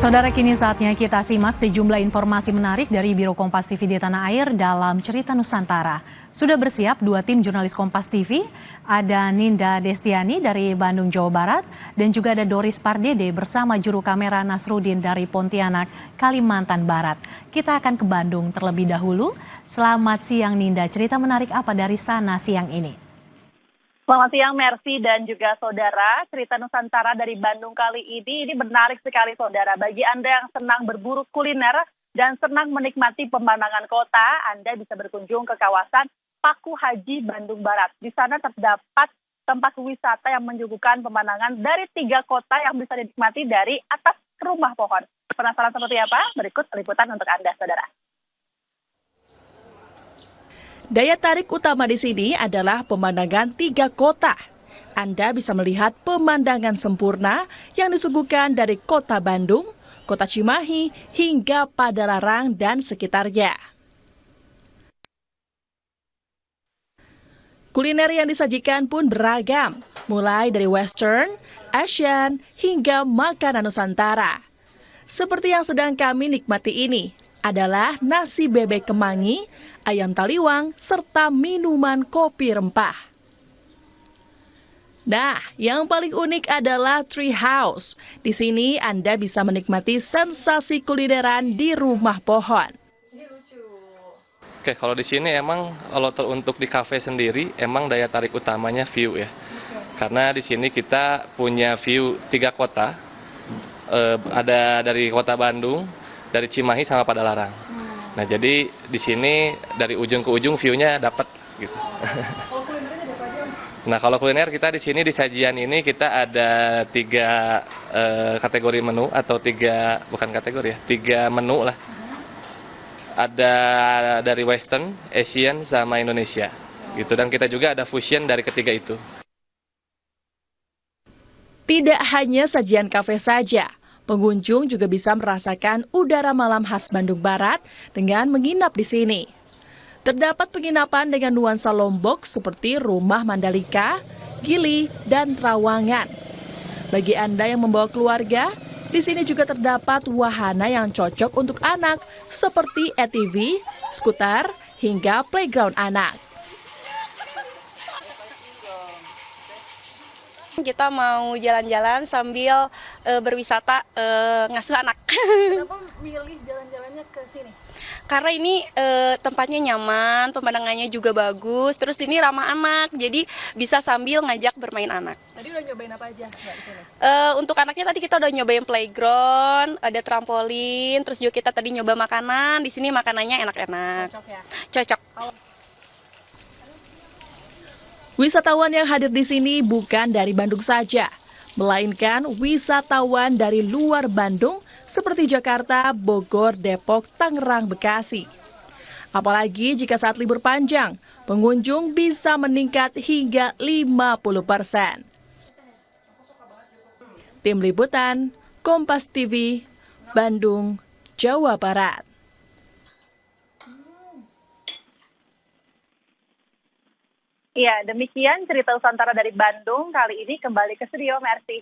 Saudara, kini saatnya kita simak sejumlah informasi menarik dari Biro Kompas TV di Tanah Air dalam Cerita Nusantara. Sudah bersiap dua tim jurnalis Kompas TV, ada Ninda Destiani dari Bandung, Jawa Barat, dan juga ada Doris Pardede bersama juru kamera Nasruddin dari Pontianak, Kalimantan Barat. Kita akan ke Bandung terlebih dahulu. Selamat siang Ninda, cerita menarik apa dari sana siang ini? Selamat siang Mercy dan juga saudara. Cerita Nusantara dari Bandung kali ini menarik sekali saudara. Bagi Anda yang senang berburu kuliner dan senang menikmati pemandangan kota, Anda bisa berkunjung ke kawasan Paku Haji Bandung Barat. Di sana terdapat tempat wisata yang menyuguhkan pemandangan dari 3 kota yang bisa dinikmati dari atas rumah pohon. Penasaran seperti apa? Berikut liputan untuk Anda saudara. Daya tarik utama di sini adalah pemandangan 3 kota. Anda bisa melihat pemandangan sempurna yang disuguhkan dari kota Bandung, kota Cimahi, hingga Padalarang dan sekitarnya. Kuliner yang disajikan pun beragam, mulai dari Western, Asian, hingga makanan Nusantara. Seperti yang sedang kami nikmati ini, adalah nasi bebek kemangi, ayam taliwang, serta minuman kopi rempah. Nah, yang paling unik adalah Tree House. Di sini Anda bisa menikmati sensasi kulineran di rumah pohon. Oke, kalau di sini emang kalau untuk di kafe sendiri emang daya tarik utamanya view ya. Karena di sini kita punya view 3 kota. Ada dari kota Bandung, dari Cimahi sama Padalarang. Nah, jadi di sini dari ujung ke ujung view-nya dapat gitu. Kalau kulinernya ada apa aja, Mas? Nah, kalau kuliner kita di sini di sajian ini kita ada 3 kategori menu atau 3 menu lah. Ada dari Western, Asian sama Indonesia. Gitu, dan kita juga ada fusion dari ketiga itu. Tidak hanya sajian kafe saja, pengunjung juga bisa merasakan udara malam khas Bandung Barat dengan menginap di sini. Terdapat penginapan dengan nuansa Lombok seperti Rumah Mandalika, Gili, dan Trawangan. Bagi Anda yang membawa keluarga, di sini juga terdapat wahana yang cocok untuk anak seperti ATV, skuter, hingga playground anak. Kita mau jalan-jalan sambil berwisata ngasuh anak. Kenapa milih jalan-jalannya ke sini? Karena ini tempatnya nyaman, pemandangannya juga bagus, terus ini ramah anak, jadi bisa sambil ngajak bermain anak. Tadi udah nyobain apa aja Mbak di sini? Untuk anaknya tadi kita udah nyobain playground, ada trampolin, terus juga kita tadi nyoba makanan. Di sini makanannya enak-enak. Cocok ya? Cocok. Wisatawan yang hadir di sini bukan dari Bandung saja, melainkan wisatawan dari luar Bandung seperti Jakarta, Bogor, Depok, Tangerang, Bekasi. Apalagi jika saat libur panjang, pengunjung bisa meningkat hingga 50%. Tim Liputan, Kompas TV, Bandung, Jawa Barat. Ya, demikian cerita Nusantara dari Bandung kali ini kembali ke studio Mercy.